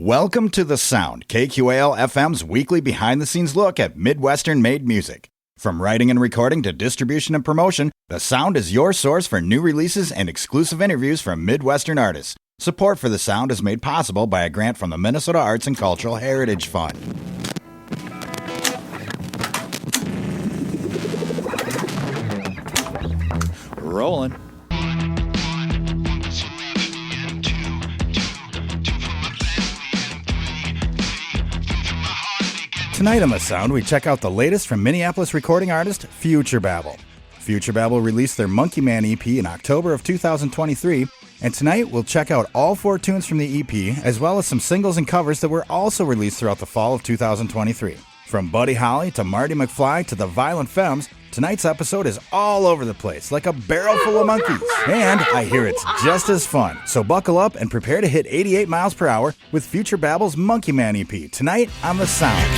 Welcome to The Sound, KQAL FM's weekly behind-the-scenes look at Midwestern-made music. From writing and recording to distribution and promotion, The Sound is your source for new releases and exclusive interviews from Midwestern artists. Support for The Sound is made possible by a grant from the Minnesota Arts and Cultural Heritage Fund. Rolling. Tonight on The Sound, we check out the latest from Minneapolis recording artist Future Babel. Future Babel released their Monkey Man EP in October of 2023, and tonight we'll check out all 4 tunes from the EP, as well as some singles and covers that were also released throughout the fall of 2023. From Buddy Holly to Marty McFly to the Violent Femmes, tonight's episode is all over the place, like a barrel full of monkeys. And I hear it's just as fun. So buckle up and prepare to hit 88 miles per hour with Future Babel's Monkey Man EP, tonight on The Sound.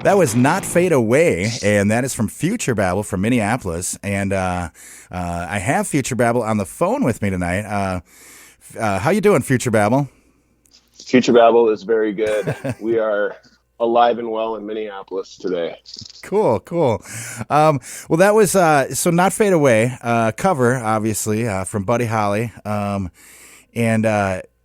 That was Not Fade Away, and that is from Future Babel from Minneapolis. And I have Future Babel on the phone with me tonight. How you doing, Future Babel? Future Babel is very good. We are alive and well in Minneapolis today. Cool. Well, that was so Not Fade Away, cover, obviously, from Buddy Holly.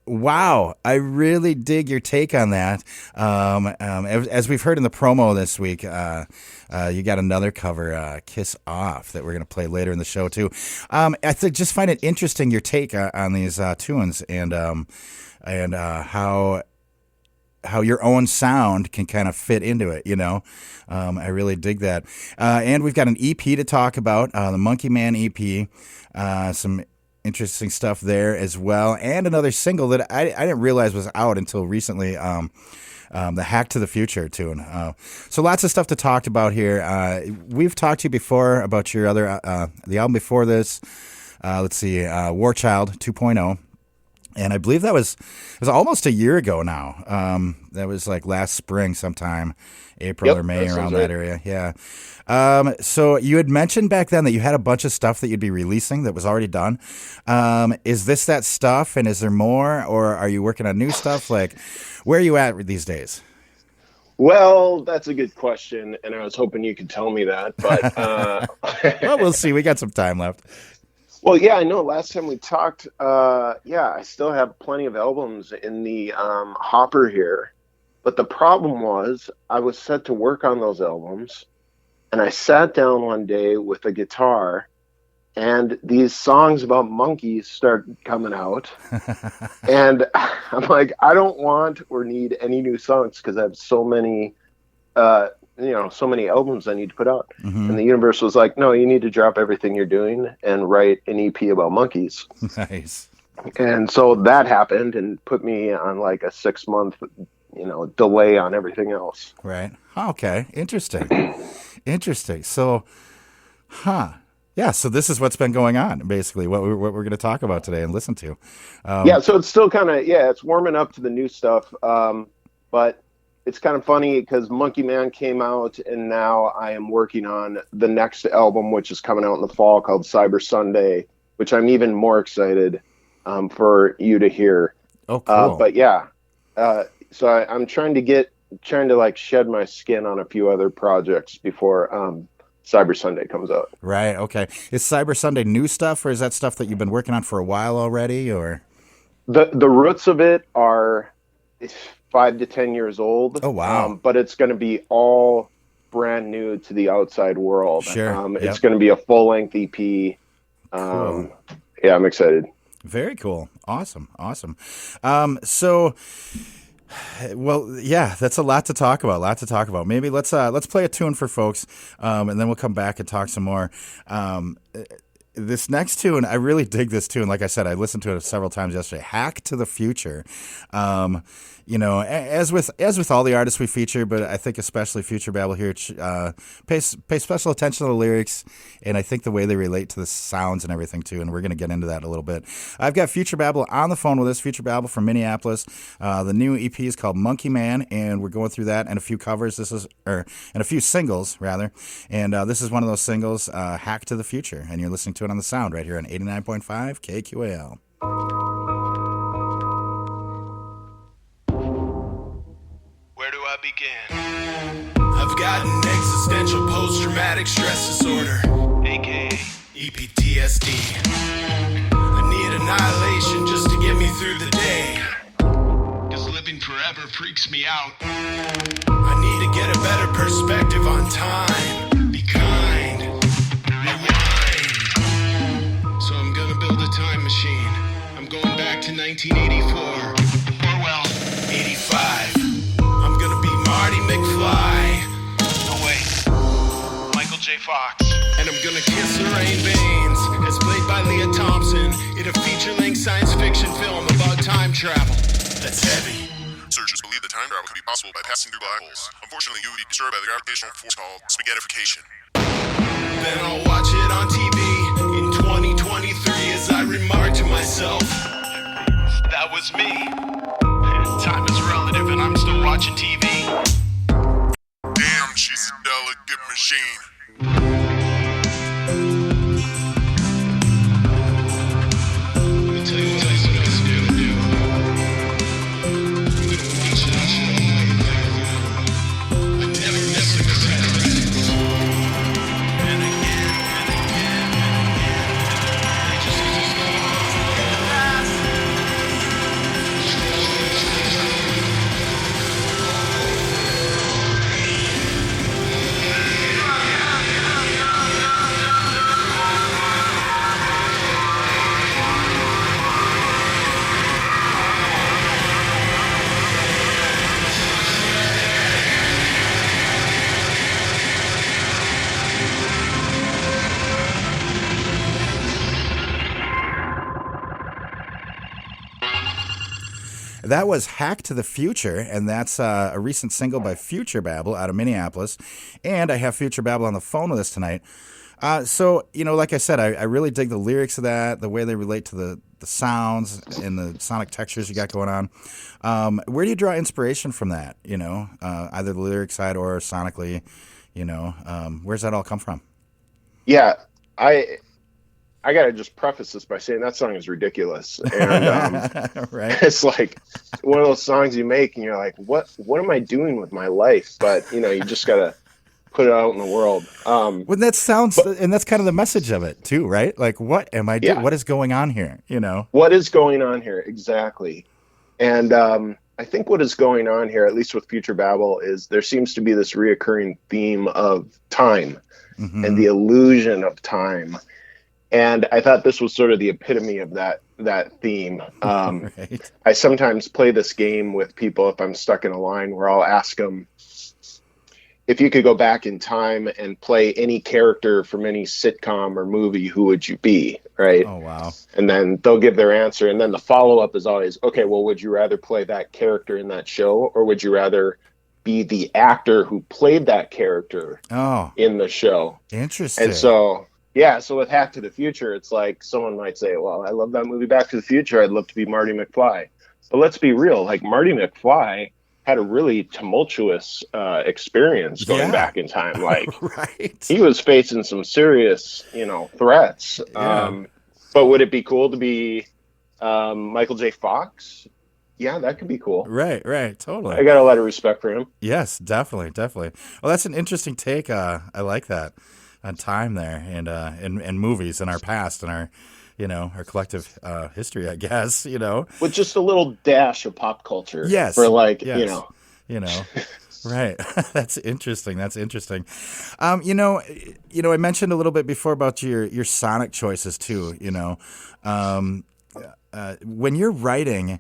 Wow, I really dig your take on that. As we've heard in the promo this week, you got another cover, Kiss Off, that we're going to play later in the show, too. I just find it interesting, your take on these tunes and how your own sound can kind of fit into it, you know. I really dig that. And we've got an EP to talk about, the Monkey Man EP, some interesting stuff there as well, and another single that I didn't realize was out until recently, the Hack to the Future tune. So lots of stuff to talk about here. We've talked to you before about your other, the album before this. Let's see, War Child 2.0. And I believe it was almost a year ago now. That was like last spring sometime, April or May, around that area. Yeah. So you had mentioned back then that you had a bunch of stuff that you'd be releasing that was already done. Is this that stuff, and is there more, or are you working on new stuff? Like, where are you at these days? Well, that's a good question, and I was hoping you could tell me that. But Well, we'll see. We got some time left. well, yeah, I know. Last time we talked, yeah, I still have plenty of albums in the hopper here. But the problem was, I was set to work on those albums, and I sat down one day with a guitar, and these songs about monkeys start coming out, and I'm like, I don't want or need any new songs because I have so many, so many albums I need to put out. Mm-hmm. And the universe was like, no, you need to drop everything you're doing and write an EP about monkeys. Nice. And so that happened and put me on like a 6-month, delay on everything else. Right. Okay. Interesting. Interesting. So, yeah. So this is what's been going on, basically. What we're going to talk about today and listen to. Yeah. So it's still kind of it's warming up to the new stuff. But it's kind of funny because Monkey Man came out, and now I am working on the next album, which is coming out in the fall, called Cyber Sunday, which I'm even more excited for you to hear. Oh, cool. But yeah. So I'm trying to like shed my skin on a few other projects before Cyber Sunday comes out. Right. Okay. Is Cyber Sunday new stuff, or is that stuff that you've been working on for a while already? Or the roots of it are 5 to 10 years old. Oh, wow. But it's going to be all brand new to the outside world. Sure. It's going to be a full length EP. Cool. Yeah, I'm excited. Very cool. Awesome. So. Well, yeah, that's a lot to talk about. Maybe let's play a tune for folks, and then we'll come back and talk some more. This next tune, I really dig this tune. Like I said, I listened to it several times yesterday. Hack to the Future. As with all the artists we feature, but I think especially Future Babel here, pay special attention to the lyrics, and I think the way they relate to the sounds and everything too. And we're going to get into that a little bit. I've got Future Babel on the phone with us. Future Babel from Minneapolis. The new EP is called Monkey Man, and we're going through that and a few covers. And a few singles rather. And this is one of those singles, Hack to the Future, and you're listening to it on the Sound right here on 89.5 KQAL. Where do I begin? I've got an existential post-traumatic stress disorder, aka EPTSD. I need annihilation just to get me through the day, cause living forever freaks me out. I need to get a better perspective on time. Be kind, rewind. So I'm gonna build a time machine. I'm going back to 1984, or well, 85. Marty McFly. No, wait. Michael J. Fox. And I'm gonna kiss Lorraine Baines, as played by Leah Thompson, in a feature-length science fiction film about time travel. That's heavy. Researchers believe that time travel could be possible by passing through black holes. Unfortunately, you would be disturbed by the gravitational force called spaghettification. Then I'll watch it on TV in 2023 as I remark to myself, that was me. Time is relative and I'm still watching TV. Damn, she's a delicate machine. I'll tell you what I'm supposed to do. I'm gonna watch that shit all night. I never miss a set. And again, and again, and again. They just That was Hack to the Future, and that's a recent single by Future Babel out of Minneapolis. And I have Future Babel on the phone with us tonight. So, like I said, I really dig the lyrics of that, the way they relate to the sounds and the sonic textures you got going on. Where do you draw inspiration from that, either the lyric side or sonically, where's that all come from? Yeah, I I got to just preface this by saying that song is ridiculous. And Right. it's like one of those songs you make and you're like, what am I doing with my life? But, you know, you just got to put it out in the world. Well, that sounds, and that's kind of the message of it too, right? Like, what am I doing? Yeah. What is going on here? You know? What is going on here? Exactly. And I think what is going on here, at least with Future Babel, is there seems to be this reoccurring theme of time and the illusion of time. And I thought this was sort of the epitome of that theme. Right. I sometimes play this game with people if I'm stuck in a line where I'll ask them, if you could go back in time and play any character from any sitcom or movie, who would you be? Right. Oh, wow. And then they'll give their answer. And then the follow-up is always, okay, well, would you rather play that character in that show, or would you rather be the actor who played that character in the show? Interesting. And so, yeah, so with Hack to the Future, it's like someone might say, well, I love that movie Back to the Future. I'd love to be Marty McFly. But let's be real. Like, Marty McFly had a really tumultuous experience going back in time. Like, right. he was facing some serious, threats. Yeah. But would it be cool to be Michael J. Fox? Yeah, that could be cool. Right, totally. I got a lot of respect for him. Yes, definitely. Well, that's an interesting take. I like that on time there, and movies in our past and our, our collective history, I guess. With just a little dash of pop culture. Yes. For right. That's interesting. I mentioned a little bit before about your sonic choices too. When you're writing,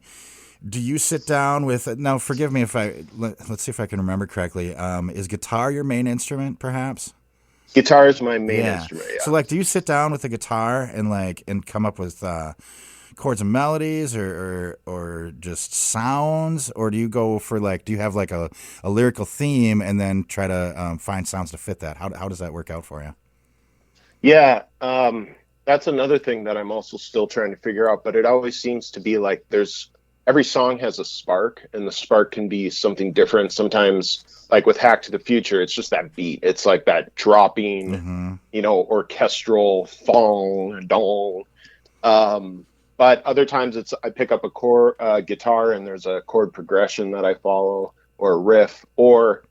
do you sit down with? Now, forgive me if let's see if I can remember correctly. Is guitar your main instrument, perhaps? Guitar is my main instrument. Yeah. So, do you sit down with the guitar and come up with chords and melodies, or just sounds, or do you go for do you have a lyrical theme and then try to find sounds to fit that? How does that work out for you? Yeah, that's another thing that I'm also still trying to figure out. But it always seems to be like every song has a spark, and the spark can be something different. Sometimes, like with Hack to the Future, it's just that beat. It's like that dropping, orchestral thong, dong. But other times I pick up a guitar and there's a chord progression that I follow, or a riff, or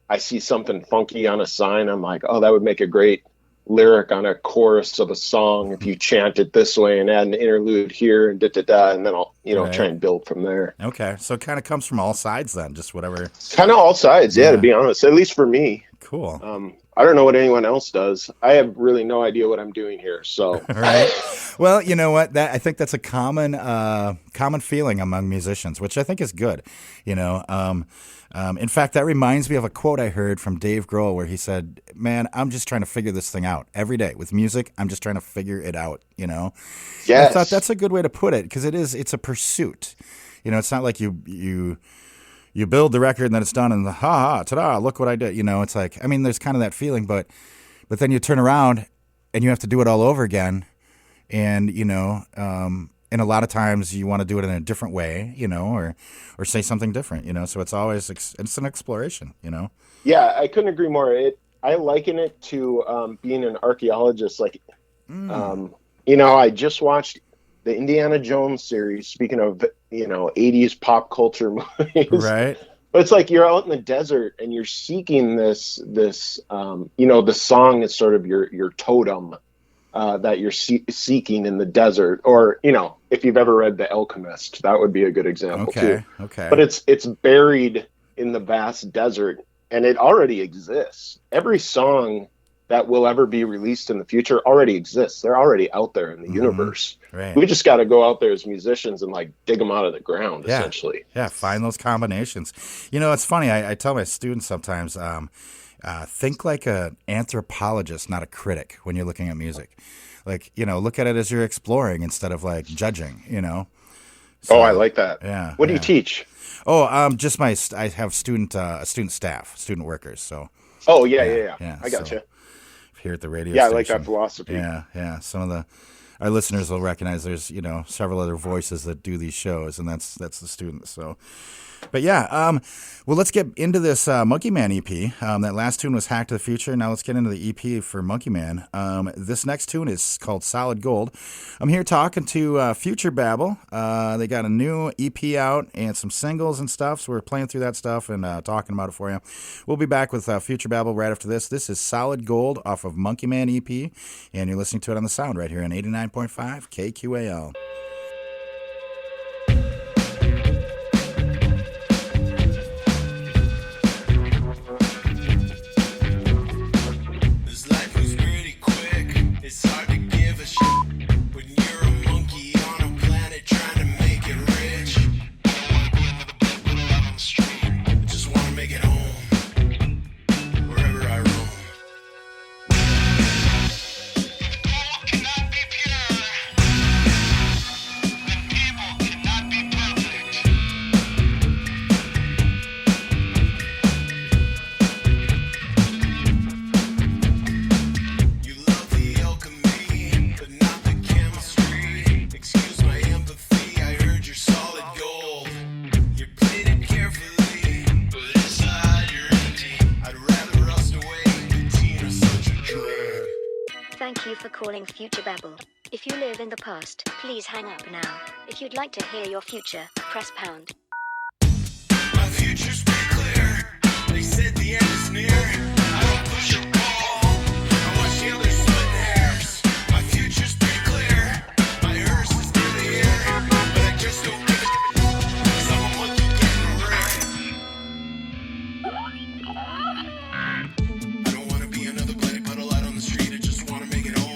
I see something funky on a sign. I'm like, oh, that would make a great lyric on a chorus of a song if you chant it this way and add an interlude here and and then I'll try and build from there. Okay, so it kind of comes from all sides then, just whatever. Kind of all sides, yeah, to be honest, at least for me. Cool. I don't know what anyone else does. I have really no idea what I'm doing here. So right. Well, you know what? I think that's a common feeling among musicians, which I think is good. In fact, that reminds me of a quote I heard from Dave Grohl where he said, "Man, I'm just trying to figure this thing out every day with music. I'm just trying to figure it out." Yes. I thought that's a good way to put it, because it's a pursuit. It's not like you build the record and then it's done and ta-da, look what I did. It's like, there's kind of that feeling, but then you turn around and you have to do it all over again. And, and a lot of times you want to do it in a different way, or say something different, so it's always, it's an exploration, Yeah, I couldn't agree more. I liken it to being an archaeologist. I just watched the Indiana Jones series, speaking of, 80s pop culture movies. Right. But it's like you're out in the desert and you're seeking this the song is sort of your totem that you're seeking in the desert. Or, if you've ever read The Alchemist, that would be a good example too. Okay. But it's buried in the vast desert, and it already exists. Every song that will ever be released in the future already exists. They're already out there in the universe. Right. We just got to go out there as musicians and dig them out of the ground, essentially. Yeah, find those combinations. It's funny. I tell my students sometimes, think like an anthropologist, not a critic, when you're looking at music. Look at it as you're exploring instead of judging. So, I like that. Yeah. What do you teach? Oh, I have student staff, student workers. So. Oh yeah. I got you. Here at the radio station. station. I like that philosophy. Yeah. Some of our listeners will recognize there's several other voices that do these shows, and that's the students. So. But yeah, well, let's get into this Monkey Man EP. That last tune was Hack to the Future. Now let's get into the EP for Monkey Man. This next tune is called Solid Gold. I'm here talking to Future Babel. They got a new EP out and some singles and stuff, so we're playing through that stuff and talking about it for you. We'll be back with Future Babel right after this. This is Solid Gold off of Monkey Man EP, and you're listening to it on The Sound right here on 89.5 KQAL. Calling Future Babel. If you live in the past, please hang up now. If you'd like to hear your future, press pound. My future's pretty clear. They said the end is near. I don't push or pull. I watch the others split hairs. My future's pretty clear. My hearse is nearly here. But I just don't give a shit. 'Cause I'm a monkey getting rich. I don't wanna be another bloody puddle out on the street. I just wanna make it home.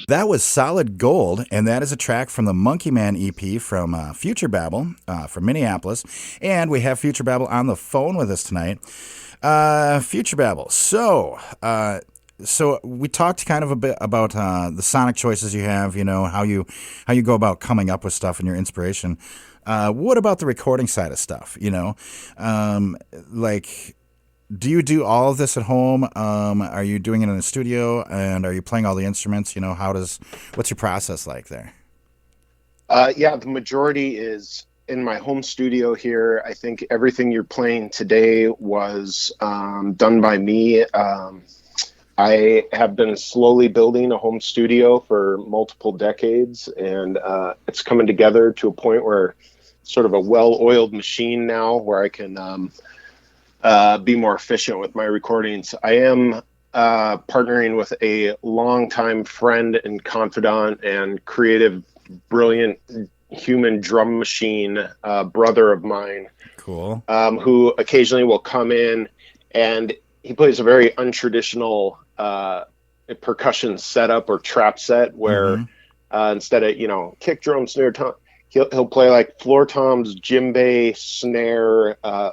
That was Solid Gold, and that is a track from the Monkey Man EP from Future Babel from Minneapolis. And we have Future Babel on the phone with us tonight. Future Babel, so we talked kind of a bit about the sonic choices you have, how you go about coming up with stuff and your inspiration. What about the recording side of stuff, do you do all of this at home? Are you doing it in a studio, and are you playing all the instruments? What's your process like there? Yeah, the majority is in my home studio here. I think everything you're playing today was done by me. I have been slowly building a home studio for multiple decades, and it's coming together to a point where it's sort of a well-oiled machine now where I can be more efficient with my recordings. I am partnering with a longtime friend and confidant and creative, brilliant human drum machine brother of mine. Cool. Who occasionally will come in, and he plays a very untraditional percussion setup or trap set where instead of kick drum, snare, tom, he'll play like floor toms, djembe, snare, oh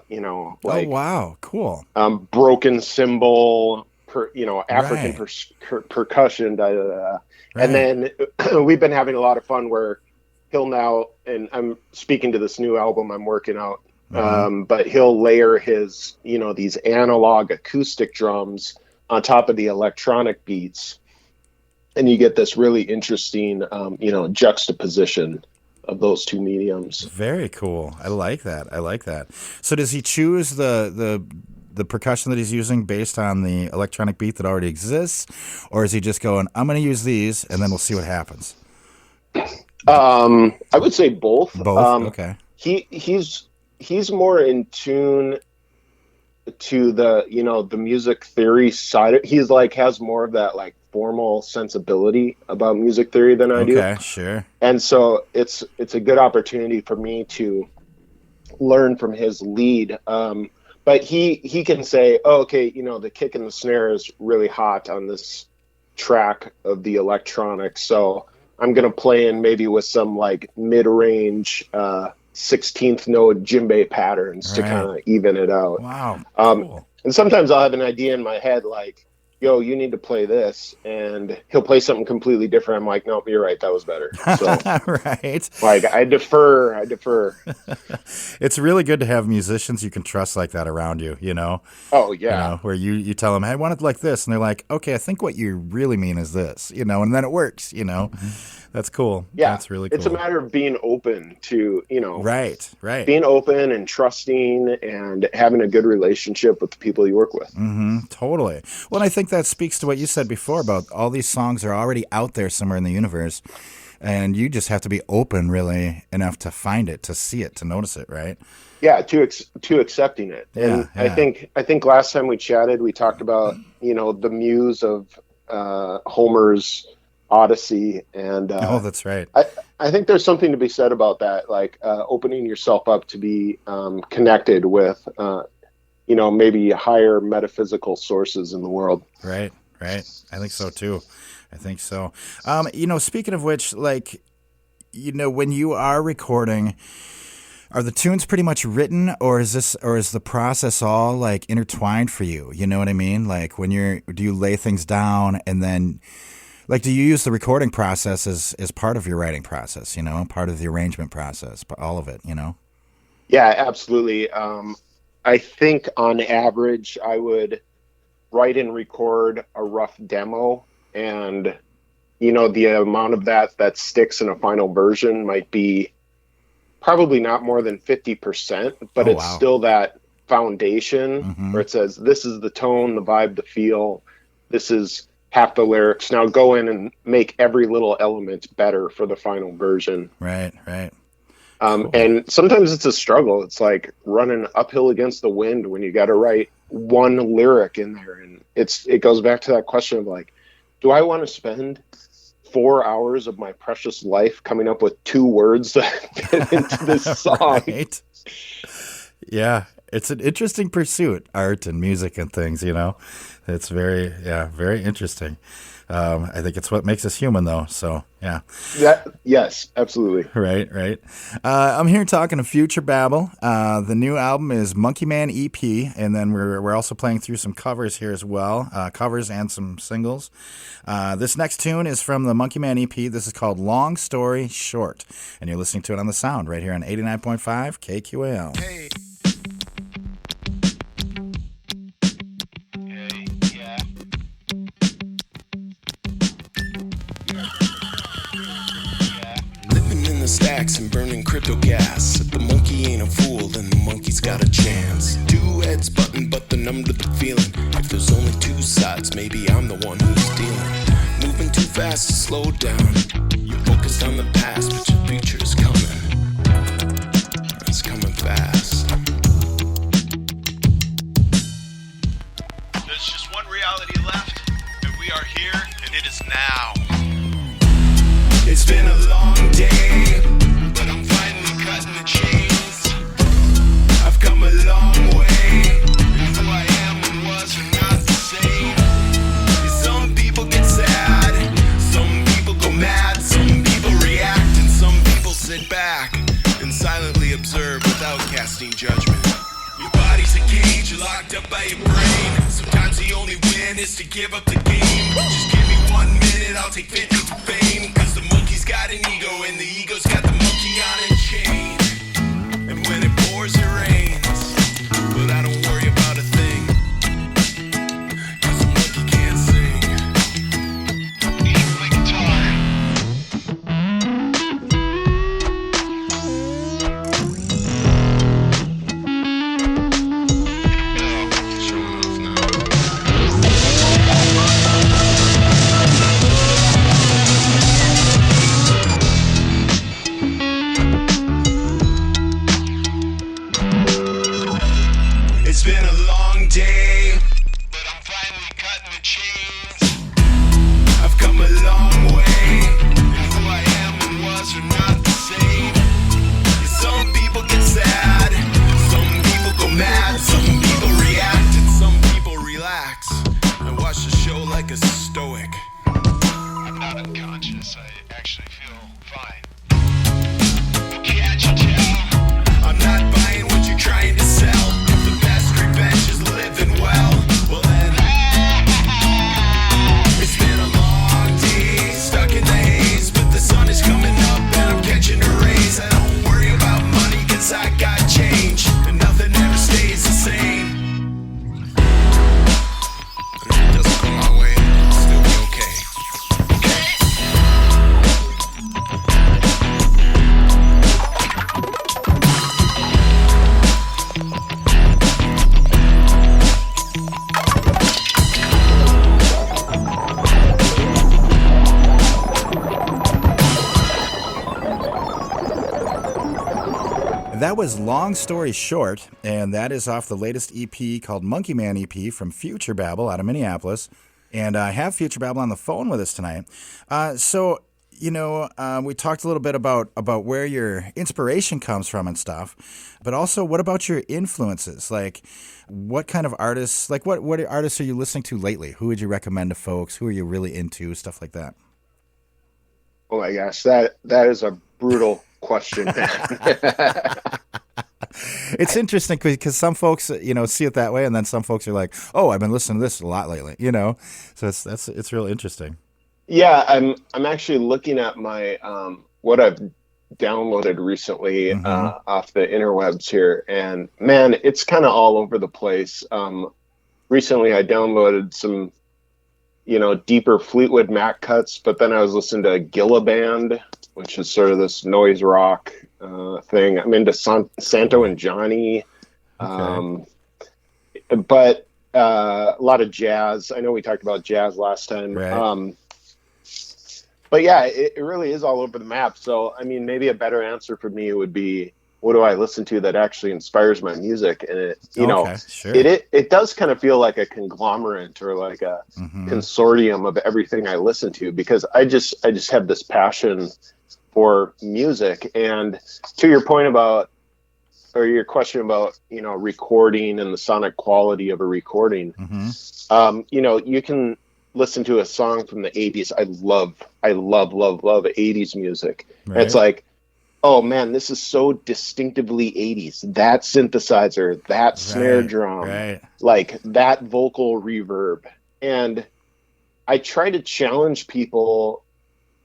wow, cool. Broken cymbal, African percussion, da, da, da. Right. And then we've been having a lot of fun where he'll now, and I'm speaking to this new album I'm working out, but he'll layer his, these analog acoustic drums on top of the electronic beats. And you get this really interesting, juxtaposition of those two mediums. Very cool. I like that. So does he choose the percussion that he's using based on the electronic beat that already exists, or is he just going, I'm going to use these and then we'll see what happens? I would say both. Okay. He's more in tune to the music theory side. He's has more of that formal sensibility about music theory than I do. Okay, sure. And so it's a good opportunity for me to learn from his lead. But he can say, oh, okay, the kick and the snare is really hot on this track of the electronics, so I'm going to play in maybe with some mid-range 16th note djembe patterns to kind of even it out. Wow. Cool. And sometimes I'll have an idea in my head yo, you need to play this, and he'll play something completely different. I'm like, nope, you're right, that was better. So, right. I defer. It's really good to have musicians you can trust like that around you, Oh, yeah. Where you tell them, hey, I want it like this, and they're like, okay, I think what you really mean is this, and then it works, That's cool. Yeah, that's really cool. It's a matter of being open to, right. Being open and trusting and having a good relationship with the people you work with. Mm-hmm, totally. Well, and I think that speaks to what you said before about all these songs are already out there somewhere in the universe, and you just have to be open really enough to find it, to see it, to notice it, right? Yeah, to accepting it. Yeah, and I think last time we chatted, we talked about, the muse of Homer's Odyssey, and oh, that's right. I think there's something to be said about that, opening yourself up to be connected with maybe higher metaphysical sources in the world. Right. I think so too. Speaking of which, when you are recording, are the tunes pretty much written, or is the process all intertwined for you? You know what I mean? Do you lay things down and then do you use the recording process as part of your writing process, part of the arrangement process, all of it, Yeah, absolutely. I think on average, I would write and record a rough demo, and, the amount of that sticks in a final version might be probably not more than 50%, but it's still that foundation where it says, this is the tone, the vibe, the feel, this is half the lyrics. Now go in and make every little element better for the final version. Right. Cool. And sometimes it's a struggle. It's like running uphill against the wind when you got to write one lyric in there. And it goes back to that question of do I want to spend 4 hours of my precious life coming up with 2 words that fit into this song? Right. Yeah. It's an interesting pursuit, art and music and things, It's very interesting. I think it's what makes us human, though. So, yeah. Yes, absolutely. Right. I'm here talking to Future Babel. The new album is Monkey Man EP, and then we're also playing through some covers here as well, covers and some singles. This next tune is from the Monkey Man EP. This is called Long Story Short, and you're listening to it on The Sound right here on 89.5 KQAL. Hey. The stacks and burning crypto gas. If the monkey ain't a fool, then the monkey's got a chance. 2 heads button, but they're numb to the feeling. If there's only 2 sides, maybe I'm the one who's dealing. Moving too fast to slow down. You're focused on the past, but your future is coming. It's coming fast. There's just one reality left, and we are here, and it is now. It's been a long day, but I'm finally cutting the chains. I've come a long way, and who I am and was are not the same. Some people get sad, some people go mad, some people react, and some people sit back and silently observe without casting judgment. Your body's a cage, you're locked up by your brain. Sometimes the only win plan is to give up the game. Just give me 1 minute, I'll take 50 to fame. Cause the monkey's got an ego and the ego's got the monkey on a chain. And when it pours, it rains. But I don't worry about a thing. Cause the monkey can't sing. Even play guitar. Showing off now. It's been a long day, but I'm finally cutting the chains. I've come a long way, and who I am and was are not the same. Some people get sad, some people go mad, some people react, and some people relax. I watch the show like a stoic. I'm not unconscious, I actually feel fine. Can't you tell? I'm not buying what you're trying to sell. If the best revenge is living well, well then it's been a long day, stuck in the haze, but the sun is coming up and I'm catching a raise. I don't worry about money cause I got change, and nothing ever stays the same. And if it doesn't go my way, I'll still be okay. That was Long Story Short, and that is off the latest EP called Monkey Man EP from Future Babel out of Minneapolis. And I have Future Babel on the phone with us tonight. We talked a little bit about where your inspiration comes from and stuff, but also what about your influences? Like, what kind of artists, like what artists are you listening to lately? Who would you recommend to folks? Who are you really into? Stuff like that. Oh my gosh, that is a brutal question. It's interesting because some folks, see it that way, and then some folks are like, "Oh, I've been listening to this a lot lately," So it's real interesting. Yeah, I'm actually looking at my what I've downloaded recently off the interwebs here, and man, it's kind of all over the place. Recently, I downloaded some, deeper Fleetwood Mac cuts, but then I was listening to Gilla Band, which is sort of this noise rock thing. I'm into Santo and Johnny, but a lot of jazz. I know we talked about jazz last time. Right. But yeah, it really is all over the map. So, I mean, maybe a better answer for me would be, what do I listen to that actually inspires my music? And it does kind of feel like a conglomerate or like a consortium of everything I listen to, because I just have this passion for music. And to your point about, or your question about, recording and the sonic quality of a recording, you can listen to a song from the 80s. I love 80s music. Right. It's like, oh man, this is so distinctively 80s. That synthesizer, that snare drum, like that vocal reverb. And I try to challenge people.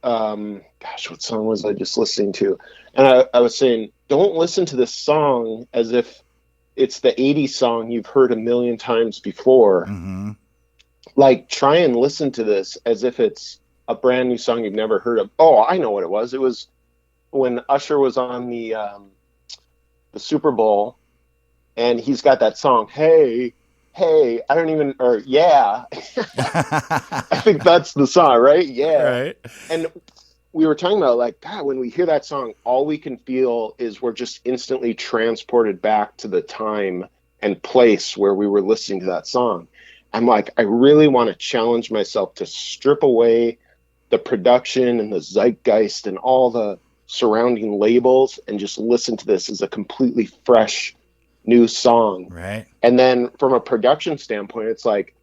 What song was I just listening to? And I was saying, don't listen to this song as if it's the 80s song you've heard a million times before. Like, try and listen to this as if it's a brand new song you've never heard of. Oh, I know what it was. It was when Usher was on the Super Bowl, and he's got that song, Hey, I think that's the song, right? Yeah. Right. And we were talking about, like, God, when we hear that song, all we can feel is we're just instantly transported back to the time and place where we were listening to that song. I'm like, I really want to challenge myself to strip away the production and the zeitgeist and all the surrounding labels and just listen to this as a completely fresh new song. Right. And then from a production standpoint, it's like,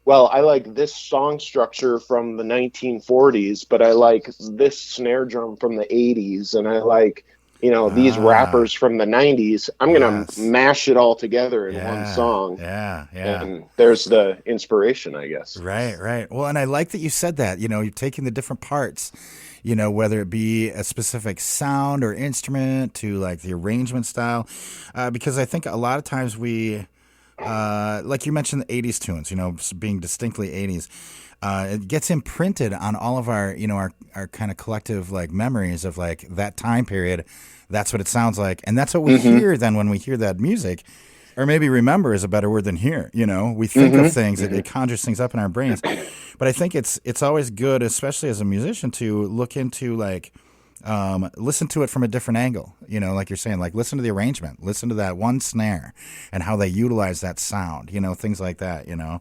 well, I like this song structure from the 1940s, but I like this snare drum from the 80s, and I like these rappers from the 90s. I'm going to mash it all together in one song. Yeah. And there's the inspiration, I guess. Right. Well, and I like that you said that, you're taking the different parts, whether it be a specific sound or instrument to like the arrangement style, because I think a lot of times we, like you mentioned, the 80s tunes, being distinctly 80s. It gets imprinted on all of our, our kind of collective like memories of like that time period. That's what it sounds like. And that's what we hear then when we hear that music, or maybe remember is a better word than hear. We think of things, it conjures things up in our brains. But I think it's always good, especially as a musician, to look into like, listen to it from a different angle, like you're saying, like listen to the arrangement, listen to that one snare and how they utilize that sound, things like that, And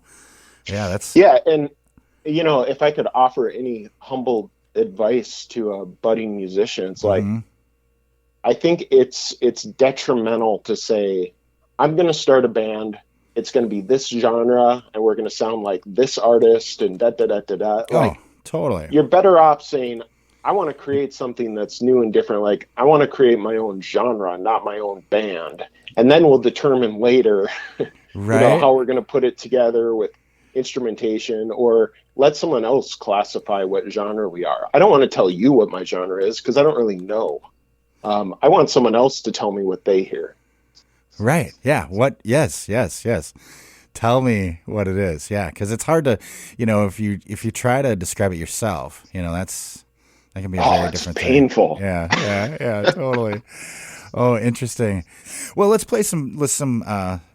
if I could offer any humble advice to a budding musician, it's like, I think it's detrimental to say, I'm going to start a band. It's going to be this genre and we're going to sound like this artist and da-da-da-da-da. Like, totally. You're better off saying, I want to create something that's new and different. Like, I want to create my own genre, not my own band. And then we'll determine later, how we're going to put it together with instrumentation, or let someone else classify what genre we are. I don't want to tell you what my genre is because I don't really know. I want someone else to tell me what they hear. Right. Yeah. What? Yes. Tell me what it is. Yeah. Because it's hard to, if you try to describe it yourself, that can be a very different thing. Painful. Yeah. Totally. Oh, interesting. Well, let's play some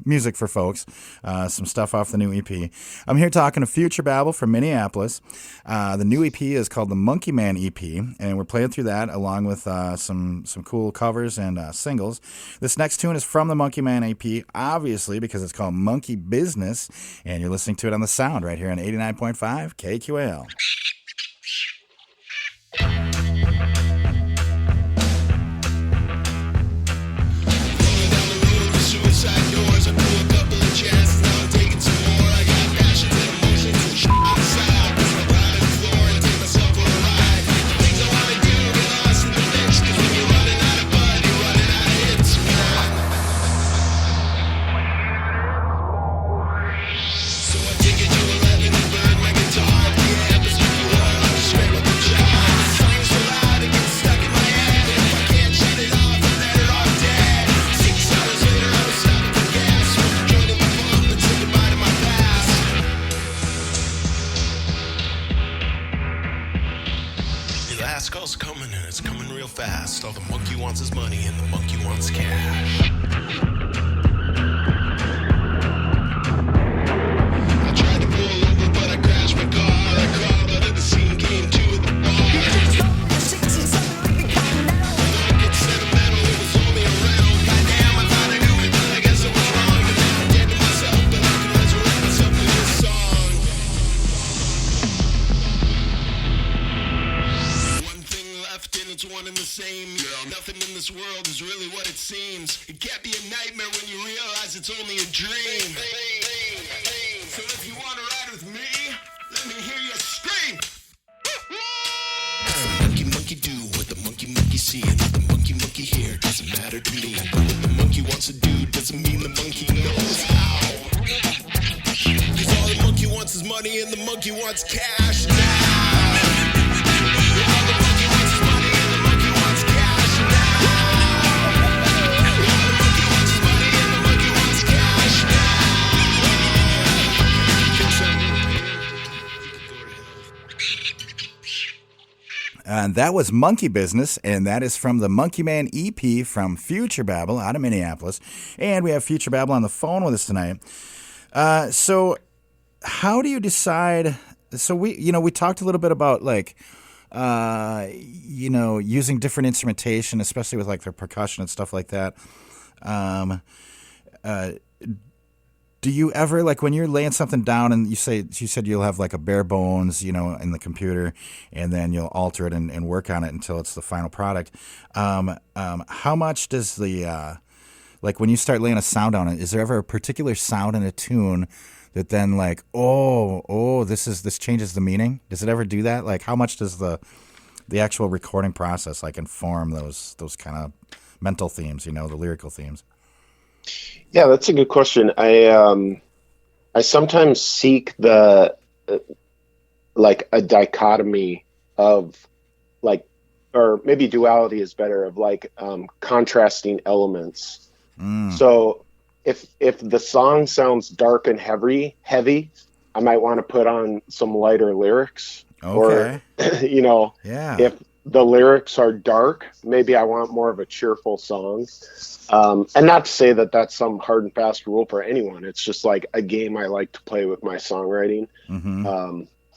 music for folks, some stuff off the new EP. I'm here talking to Future Babel from Minneapolis. The new EP is called the Monkey Man EP, and we're playing through that along with some cool covers and singles. This next tune is from the Monkey Man EP, obviously, because it's called Monkey Business, and you're listening to it on The Sound right here on 89.5 KQAL. All the monkey wants is money and the monkey wants cash. I tried to pull over, but I crashed my car. I crawled out of the scene, came to at the bar. Don't get sentimental, it was only a rental. Goddamn, I thought I knew it, but I guess I was wrong. And now I'm dead to myself, but I can resurrect myself with this song. One thing left and it's one and the same. Nothing in this world is really what it seems. It can't be a nightmare when you realize it's only a dream. So if you want to ride with me, let me hear you scream. Monkey monkey do what the monkey monkey see, and what the monkey monkey hear doesn't matter to me. But what the monkey wants to do doesn't mean the monkey knows how. Cause all the monkey wants is money and the monkey wants cash now. And that was Monkey Business, and that is from the Monkey Man EP from Future Babel out of Minneapolis. And we have Future Babel on the phone with us tonight. So how do you decide? So we talked a little bit about like, using different instrumentation, especially with like their percussion and stuff like that. Do you ever, like when you're laying something down and you said you'll have like a bare bones, in the computer, and then you'll alter it and work on it until it's the final product. How much does the, like when you start laying a sound on it, is there ever a particular sound in a tune that then like, this changes the meaning? Does it ever do that? Like how much does the actual recording process like inform those kind of mental themes, the lyrical themes? Yeah, that's a good question. I sometimes seek the like a dichotomy of like, or maybe duality is better, of like contrasting elements. So if the song sounds dark and heavy, I might want to put on some lighter lyrics. Okay. Or Yeah. if the lyrics are dark, maybe I want more of a cheerful song. And not to say that that's some hard and fast rule for anyone. It's just like a game I like to play with my songwriting.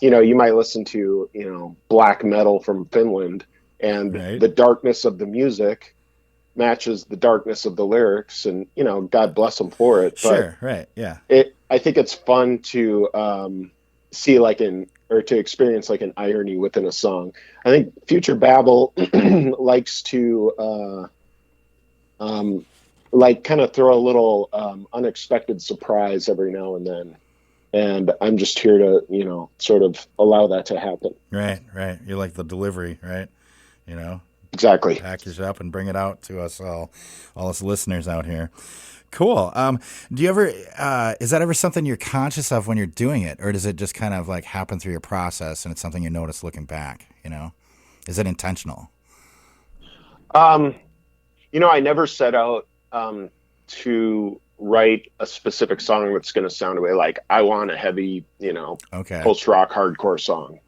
You might listen to, black metal from Finland, and Right. the darkness of the music matches the darkness of the lyrics, and, God bless them for it. Sure. Right. Yeah. I think it's fun to see to experience like an irony within a song. I think Future Babel likes to kind of throw a little unexpected surprise every now and then. And I'm just here to, sort of allow that to happen. Right. You like the delivery, right? Exactly. Package it up and bring it out to us all us listeners out here. Cool. Do you ever, is that ever something you're conscious of when you're doing it, or does it just kind of like happen through your process and it's something you notice looking back, Is it intentional? I never set out to write a specific song that's going to sound away. Like I want a heavy, Okay. post-rock hardcore song.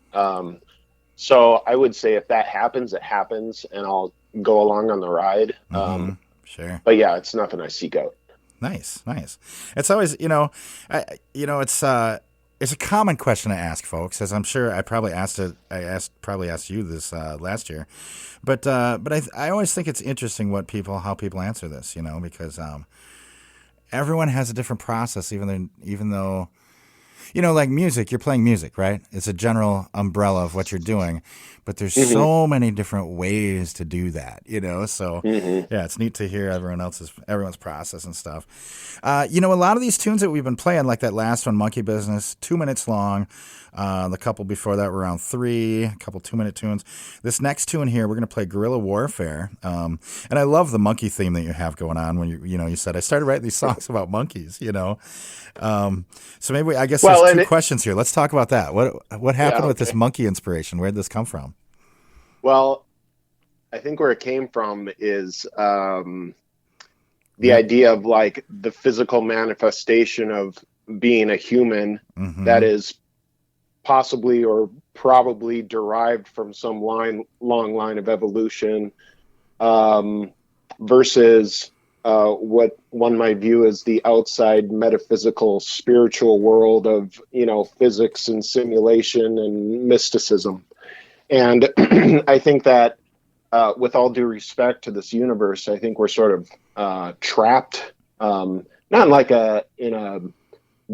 So I would say if that happens, it happens, and I'll go along on the ride. Sure. But yeah, it's nothing I seek out. Nice. It's always, it's a common question to ask folks, as I'm sure I probably asked you this last year, but I always think it's interesting how people answer this, because everyone has a different process, even though, like music, you're playing music, right? It's a general umbrella of what you're doing, but there's so many different ways to do that, So yeah, it's neat to hear everyone's process and stuff. A lot of these tunes that we've been playing, like that last one, Monkey Business, 2 minutes long. The couple before that were around 3, a couple 2-minute tunes. This next tune here, we're going to play Guerrilla Warfare. And I love the monkey theme that you have going on when you said, I started writing these songs about monkeys, So maybe, I guess there's two questions here. Let's talk about that. What happened with this monkey inspiration? Where did this come from? Well, I think where it came from is the idea of like the physical manifestation of being a human that is possibly or probably derived from some long line of evolution, versus what one might view as the outside metaphysical spiritual world of physics and simulation and mysticism. And I think that with all due respect to this universe, I think we're sort of trapped, not in a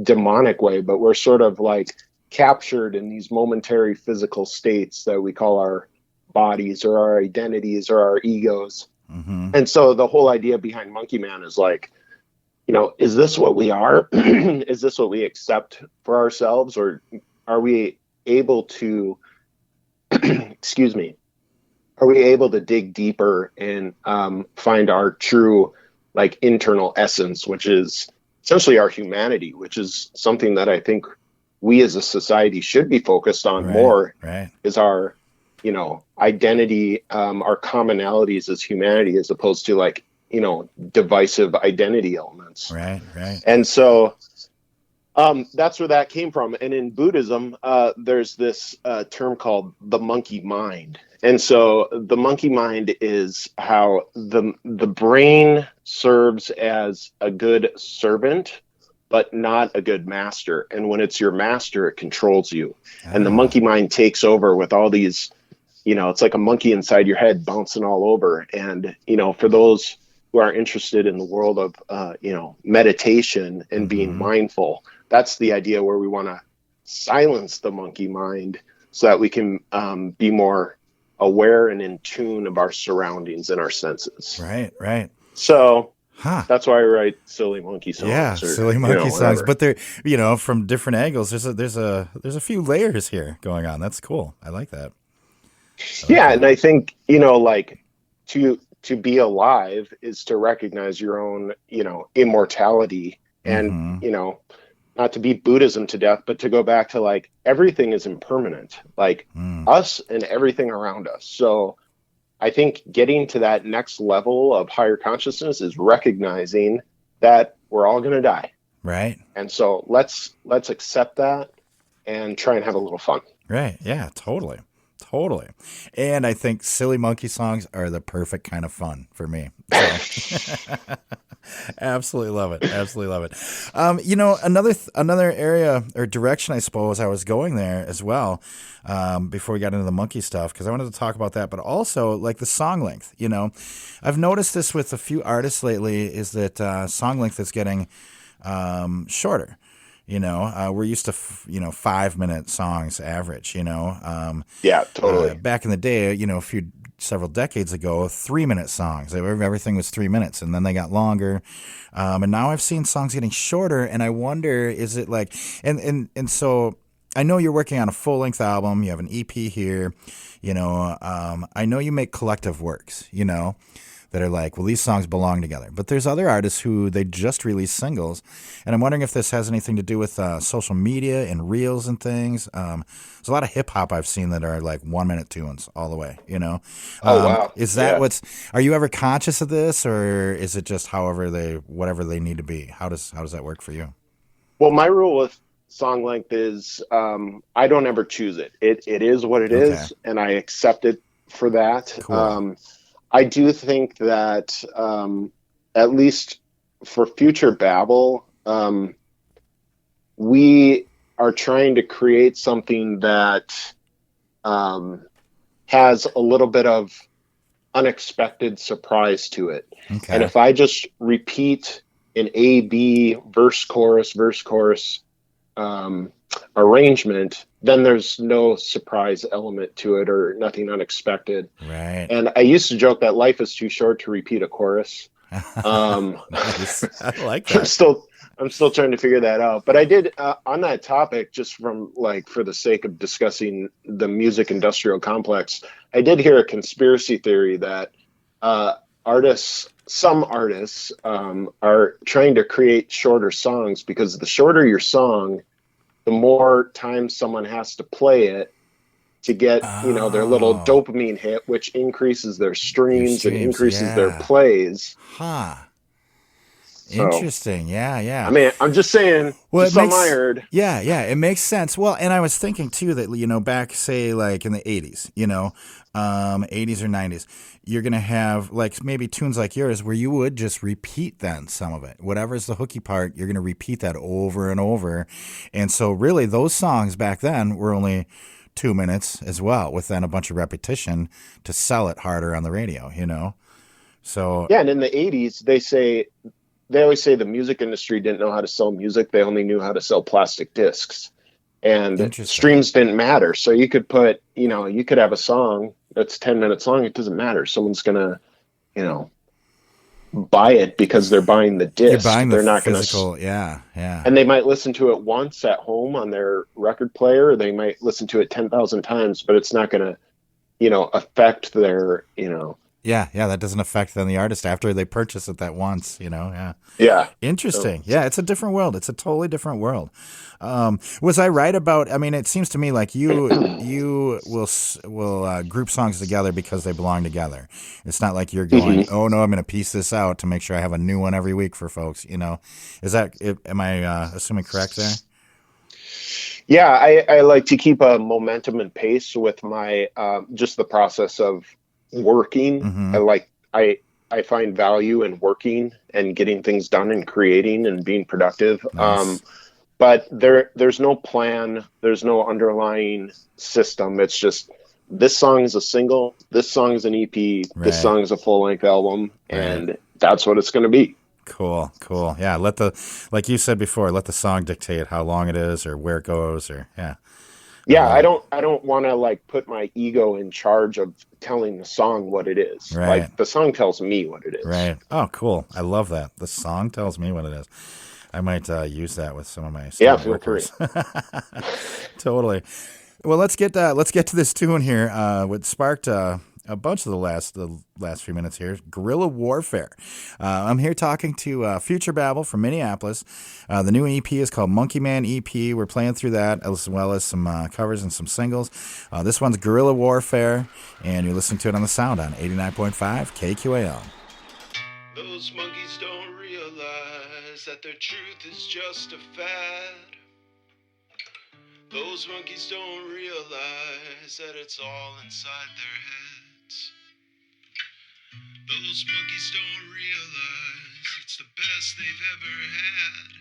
demonic way, but we're sort of like captured in these momentary physical states that we call our bodies or our identities or our egos. And so the whole idea behind Monkey Man is like, is this what we are? Is this what we accept for ourselves? Or are we able to, excuse me, are we able to dig deeper and find our true like internal essence, which is essentially our humanity, which is something that I think we as a society should be focused on more, is our, identity, our commonalities as humanity, as opposed to like, divisive identity elements. Right. And so that's where that came from. And in Buddhism, there's this term called the monkey mind. And so the monkey mind is how the brain serves as a good servant, but not a good master. And when it's your master, it controls you. And the monkey mind takes over with all these, it's like a monkey inside your head bouncing all over. And, for those who are interested in the world of, meditation and being mindful, that's the idea where we want to silence the monkey mind so that we can be more aware and in tune of our surroundings and our senses. Right. So that's why I write silly monkey songs. Yeah, silly monkey songs. But they're, from different angles. There's a few layers here going on. That's cool. I like that. And I think, to to be alive is to recognize your own, immortality, and, not to beat Buddhism to death, but to go back to like everything is impermanent, like us and everything around us. So I think getting to that next level of higher consciousness is recognizing that we're all going to die. Right. And so let's accept that and try and have a little fun. Right. Yeah, totally. Totally. And I think silly monkey songs are the perfect kind of fun for me. So. Absolutely love it. Absolutely love it. Another area or direction, I suppose, I was going there as well, before we got into the monkey stuff, because I wanted to talk about that, but also like the song length. I've noticed this with a few artists lately, is that song length is getting shorter. We're used to 5-minute songs average. Yeah, totally. Back in the day, several decades ago, 3-minute songs. Everything was 3 minutes, and then they got longer. And now I've seen songs getting shorter, and I wonder, is it like, and so I know you're working on a full length album. You have an EP here. I know you make collective works. That are like, well, these songs belong together. But there's other artists who they just release singles, and I'm wondering if this has anything to do with social media and reels and things. There's a lot of hip hop I've seen that are like 1-minute tunes all the way. Oh wow! Is that Are you ever conscious of this, or is it just whatever they need to be? How does that work for you? Well, my rule with song length is I don't ever choose it. It is what it is, and I accept it for that. Cool. I do think that, at least for future Babel, we are trying to create something that has a little bit of unexpected surprise to it. Okay. And if I just repeat an A-B verse, chorus, arrangement, then there's no surprise element to it or nothing unexpected. Right. And I used to joke that life is too short to repeat a chorus. Nice. I like that. I'm still trying to figure that out. But I did on that topic, just from for the sake of discussing the music industrial complex, I did hear a conspiracy theory that some artists are trying to create shorter songs, because the shorter your song, the more time someone has to play it to get, their little dopamine hit, which increases their streams and increases their plays. Huh. Interesting. Yeah. I mean, I'm just saying, something I heard. Yeah, it makes sense. Well, and I was thinking too that, back, say, like in the 80s, 80s or 90s, you're going to have like maybe tunes like yours where you would just repeat then some of it. Whatever's the hooky part, you're going to repeat that over and over. And so really those songs back then were only 2 minutes as well, with then a bunch of repetition to sell it harder on the radio, So yeah, and in the 80s, they always say the music industry didn't know how to sell music. They only knew how to sell plastic discs. And streams didn't matter. So you could put, you could have a song that's 10 minutes long. It doesn't matter. Someone's going to, buy it because they're buying the disc. They're not physical. Yeah. And they might listen to it once at home on their record player. They might listen to it 10,000 times, but it's not going to, affect their, Yeah, that doesn't affect then the artist after they purchase it that once, Yeah. Yeah. Interesting. Yeah, it's a different world. It's a totally different world. Was I right about? I mean, it seems to me like you will group songs together because they belong together. It's not like you're going, oh no, I'm going to piece this out to make sure I have a new one every week for folks. Is that? Am I assuming correct there? Yeah, I like to keep a momentum and pace with my just the process of working. I find value in working and getting things done and creating and being productive. Nice. But there's no plan, there's no underlying system. It's just this song is a single, this song is an EP, this song is a full length album, and that's what it's going to be. Cool. Yeah, like you said before, let the song dictate how long it is or where it goes, or Yeah, I don't want to put my ego in charge of telling the song what it is. Right. Like the song tells me what it is. Right. Oh, cool. I love that. The song tells me what it is. I might use that with some of my feel free. Totally. Well, let's get to this tune here. What sparked a bunch of the last few minutes here. Guerrilla Warfare. I'm here talking to Future Babel from Minneapolis. The new EP is called Monkey Man EP. We're playing through that as well as some covers and some singles. This one's Guerrilla Warfare, and you're listening to it on the Sound on 89.5 KQAL. Those monkeys don't realize that their truth is just a fad. Those monkeys don't realize that it's all inside their heads. Those monkeys don't realize it's the best they've ever had.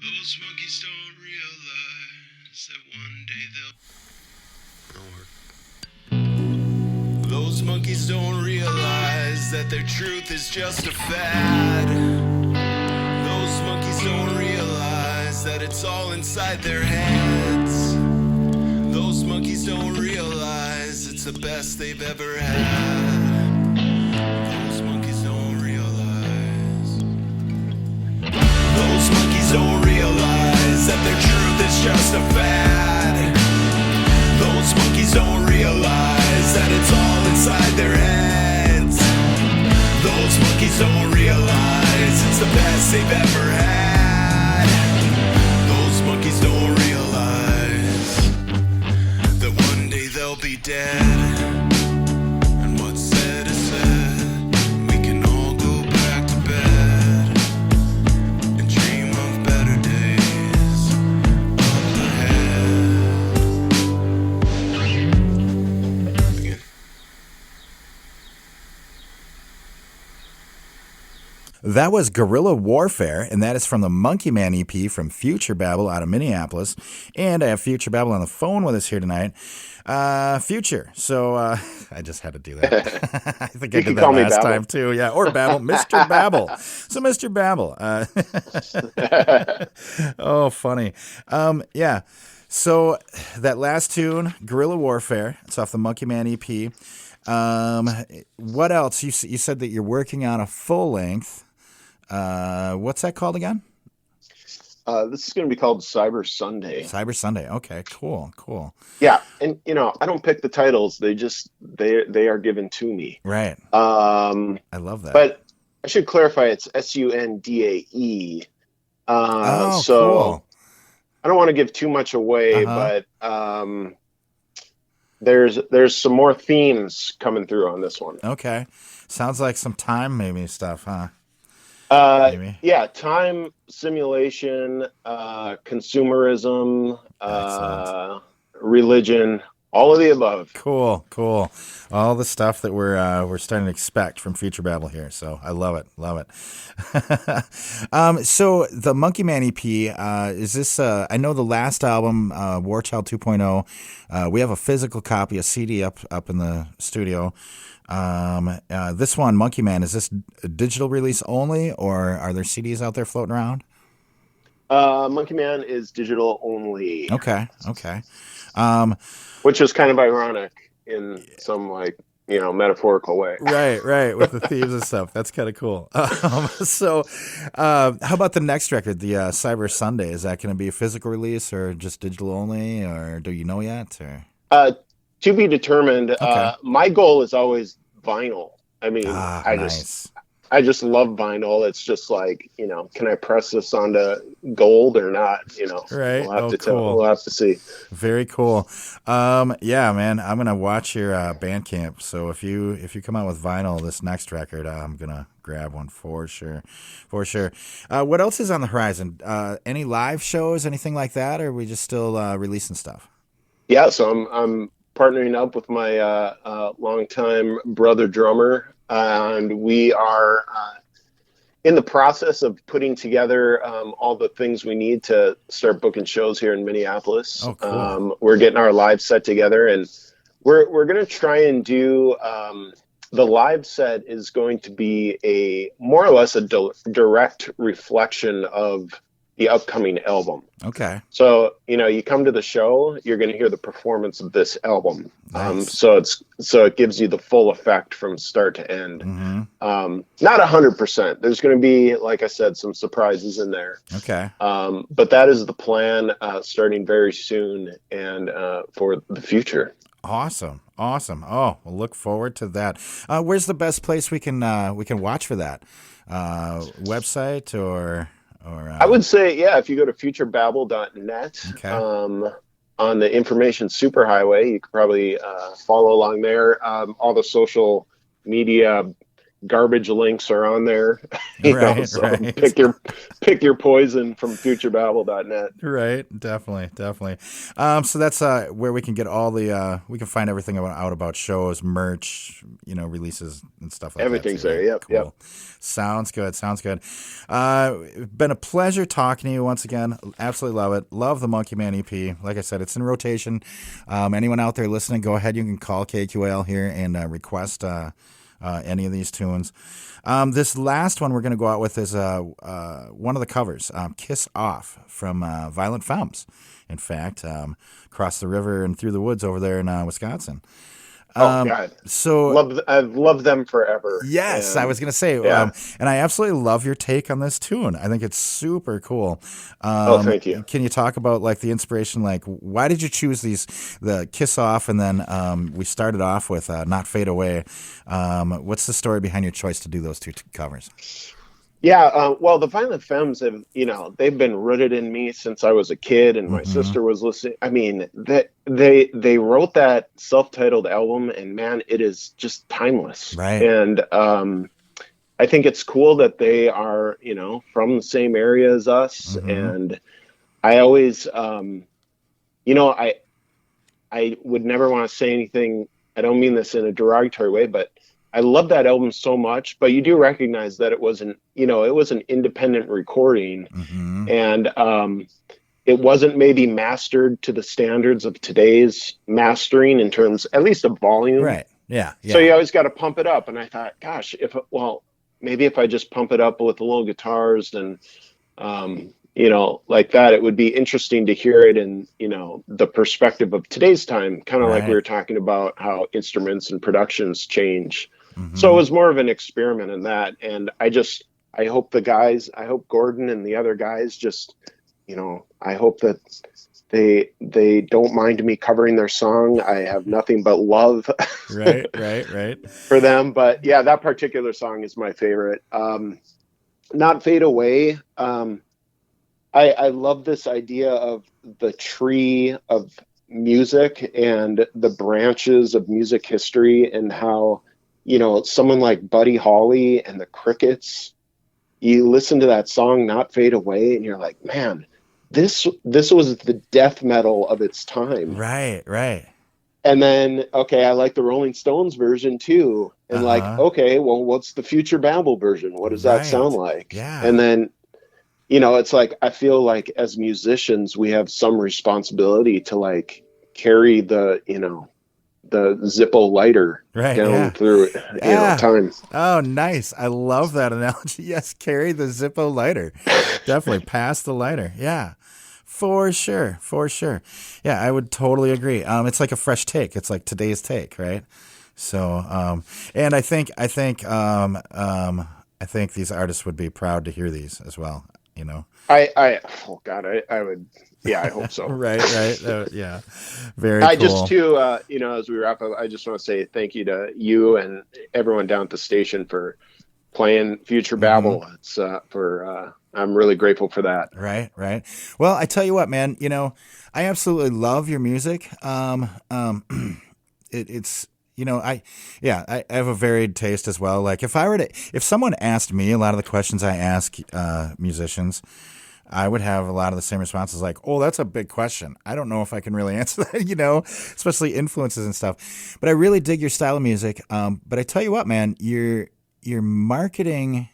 Those monkeys don't realize that one day they'll... Those monkeys don't realize that their truth is just a fad. Those monkeys don't realize that it's all inside their heads. Those monkeys don't realize it's the best they've ever had. Those monkeys don't realize. Those monkeys don't realize that their truth is just a fad. Those monkeys don't realize that it's all inside their heads. Those monkeys don't realize it's the best they've ever had. Those monkeys don't realize that one day they'll be dead. And what's said is said. We can all go back to bed and dream of better days up ahead. Again. That was Guerrilla Warfare, and that is from the Monkey Man EP from Future Babel out of Minneapolis. And I have Future Babel on the phone with us here tonight. Future. So I just had to do that. I think I did that last time too. Yeah, or Babel, Mr. Babel. So Mr. Babel. Oh, funny. Yeah. So that last tune, Guerrilla Warfare. It's off the Monkey Man EP. What else? You said that you're working on a full length. What's that called again? This is going to be called Cyber Sunday. Cyber Sunday. Okay, cool. Yeah, and I don't pick the titles. They are given to me. Right. I love that. But I should clarify. It's SUNDAE. So cool. I don't want to give too much away, but there's some more themes coming through on this one. Okay. Sounds like some time maybe stuff, huh? Maybe. Yeah, time, simulation, consumerism, religion, all of the above. Cool. All the stuff that we're starting to expect from Future Babel here. So I love it. So the Monkey Man EP, is this? I know the last album, War Child 2.0. We have a physical copy, a CD up in the studio. This one, Monkey Man, is this a digital release only, or are there CDs out there floating around? Monkey Man is digital only. Okay. Which is kind of ironic in some metaphorical way. Right, with the themes and stuff. That's kind of cool. So, how about the next record, the Cyber Sunday? Is that going to be a physical release or just digital only, or do you know yet? Or? To be determined. Okay. My goal is always vinyl. I mean, nice. I just love vinyl. It's just like, can I press this onto gold or not? Right. We'll have to see. Very cool. Yeah, man, I'm going to watch your Bandcamp. So if you come out with vinyl, this next record, I'm going to grab one for sure. What else is on the horizon? Any live shows, anything like that? Or are we just still releasing stuff? Yeah. So I'm partnering up with my longtime brother drummer, and we are in the process of putting together all the things we need to start booking shows here in Minneapolis. Oh, cool. We're getting our live set together, and we're going to try and do the live set is going to be a more or less a direct reflection of the upcoming album. Okay. So, you come to the show, you're going to hear the performance of this album. Nice. So it gives you the full effect from start to end. Mm-hmm. Not 100%. There's going to be, like I said, some surprises in there. Okay. But that is the plan, starting very soon and for the future. Awesome. Oh, we'll look forward to that. Where's the best place we can watch for that? Website or I would say, yeah, if you go to futurebabble.net, okay. On the information superhighway, you could probably follow along there. All the social media garbage links are on there. Right. Pick your poison from futurebabble.net. Right, definitely. So that's where we can get all the we can find everything about shows, merch, releases and stuff like Everything's that. Everything's there. Yep. Sounds good. Been a pleasure talking to you once again. Absolutely love it. Love the Monkey Man EP. Like I said, it's in rotation. Anyone out there listening, go ahead. You can call KQAL here and request any of these tunes. This last one we're going to go out with is one of the covers, Kiss Off from Violent Femmes. In fact, across the river and through the woods over there in Wisconsin. God. So I've loved them forever. Yes, I was going to say, yeah. And I absolutely love your take on this tune. I think it's super cool. Thank you. Can you talk about like the inspiration? Like, why did you choose the Kiss Off, and then we started off with Not Fade Away? What's the story behind your choice to do those two covers? Yeah, well, the Violent Femmes have, they've been rooted in me since I was a kid, and my sister was listening. I mean, they wrote that self-titled album, and man, it is just timeless. Right. And I think it's cool that they are, from the same area as us. And I always, I would never want to say anything. I don't mean this in a derogatory way, but I love that album so much, but you do recognize that it was an independent recording, and it wasn't maybe mastered to the standards of today's mastering in terms, at least of volume. Right. Yeah. So you always got to pump it up. And I thought, gosh, maybe if I just pump it up with the little guitars and, like that, it would be interesting to hear it in, the perspective of today's time, kind of like we were talking about how instruments and productions change. So it was more of an experiment in that. And I hope Gordon and the other guys just, I hope that they don't mind me covering their song. I have nothing but love right. for them. But yeah, that particular song is my favorite. Not Fade Away. I love this idea of the tree of music and the branches of music history, and how, someone like Buddy Holly and the Crickets, you listen to that song, Not Fade Away, and you're like, man, this was the death metal of its time. Right. And then, okay, I like the Rolling Stones version too. And okay, well, what's the Future Babble version? What does that sound like? Yeah. And then, it's like, I feel like as musicians, we have some responsibility to like carry the Zippo lighter down through time. Oh, nice. I love that analogy. Yes, carry the Zippo lighter. Definitely pass the lighter. Yeah, for sure. Yeah, I would totally agree. It's like a fresh take. It's like today's take, right? So, and I think these artists would be proud to hear these as well. I would. Yeah, I hope so. Right. Yeah, very cool. I just too, as we wrap up, I just want to say thank you to you and everyone down at the station for playing Future Babble. It's I'm really grateful for that. Right. Well, I tell you what, man. I absolutely love your music. It's. I have a varied taste as well. Like if someone asked me a lot of the questions I ask musicians, I would have a lot of the same responses, like, oh, that's a big question. I don't know if I can really answer that, especially influences and stuff. But I really dig your style of music. But I tell you what, man, your marketing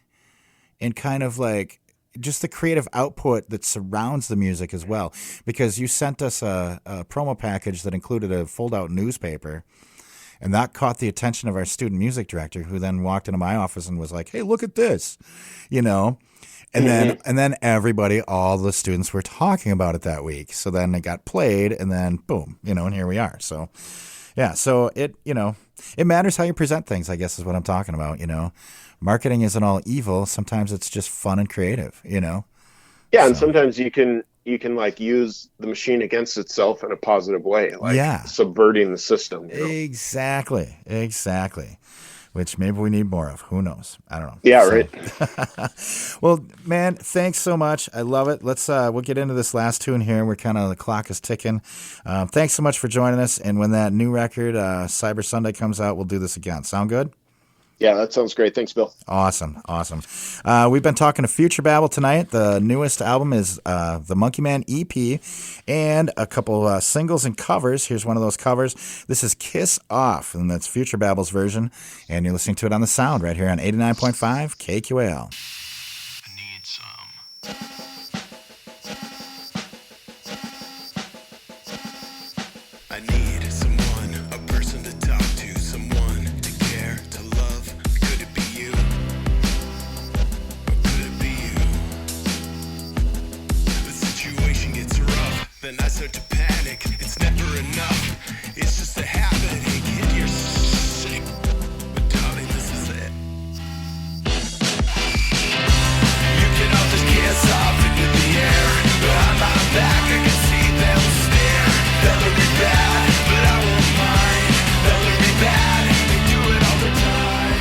and kind of like just the creative output that surrounds the music as well, because you sent us a promo package that included a fold-out newspaper. And that caught the attention of our student music director, who then walked into my office and was like, hey, look at this, And then everybody, all the students were talking about it that week. So then it got played, and then boom, and here we are. So, yeah, so it matters how you present things, I guess is what I'm talking about, Marketing isn't all evil. Sometimes it's just fun and creative, Yeah, and sometimes you can you can like use the machine against itself in a positive way, like Yeah. subverting the system. Exactly. Which maybe we need more of. Who knows? I don't know. Yeah, right. Well, man, thanks so much. I love it. Let's we'll get into this last tune here. We're kind of, the clock is ticking. Thanks so much for joining us. And when that new record, Cyber Sunday, comes out, we'll do this again. Sound good? Yeah, that sounds great. Thanks, Bill. Awesome. We've been talking to Future Babble tonight. The newest album is the Monkey Man EP and a couple singles and covers. Here's one of those covers. This is Kiss Off, and that's Future Babble's version. And you're listening to it on The Sound right here on 89.5 KQAL. I need some. I need someone, a person to talk to, someone to care, to love. Could it be you? Or could it be you? The situation gets rough, then I start to panic. It's never enough. It's just a habit. Hey kid, you're sick. But darling, this is it. You can all just kiss off into the air. Behind my back, I can see them stare. They'll look me bad, but I won't mind. They'll look me bad, they do it all the time.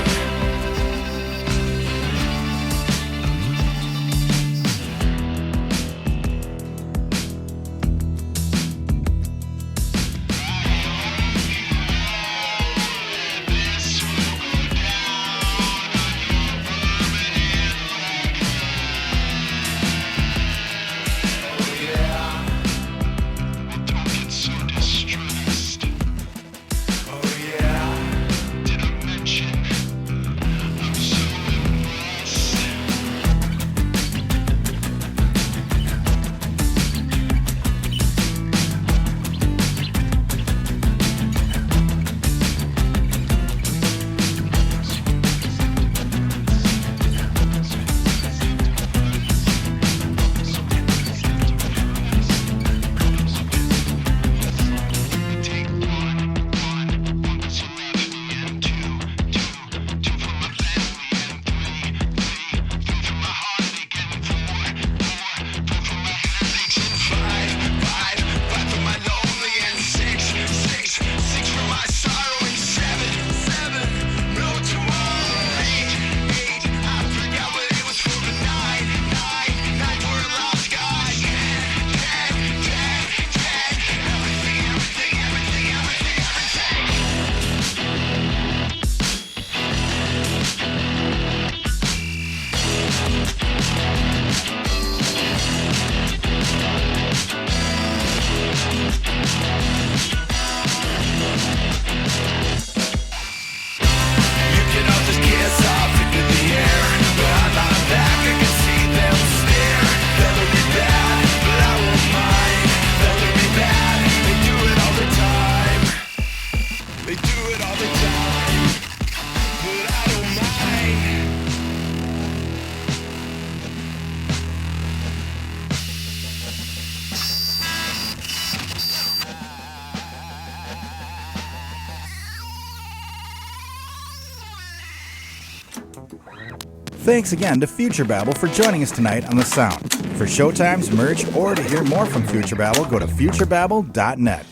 Thanks again to Future Babble for joining us tonight on The Sound. For showtimes, merch, or to hear more from Future Babble, go to futurebabble.net.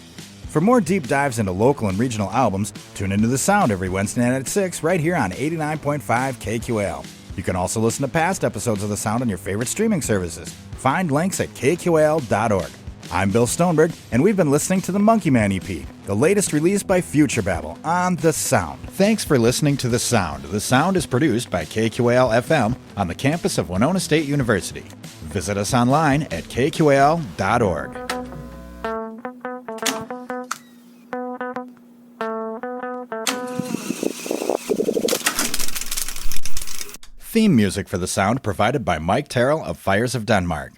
For more deep dives into local and regional albums, tune into The Sound every Wednesday night at 6 right here on 89.5 KQAL. You can also listen to past episodes of The Sound on your favorite streaming services. Find links at kqal.org. I'm Bill Stoneberg, and we've been listening to the Monkey Man EP, the latest release by Future Babble on The Sound. Thanks for listening to The Sound. The Sound is produced by KQAL FM on the campus of Winona State University. Visit us online at kqal.org. Theme music for The Sound provided by Mike Terrell of Fires of Denmark.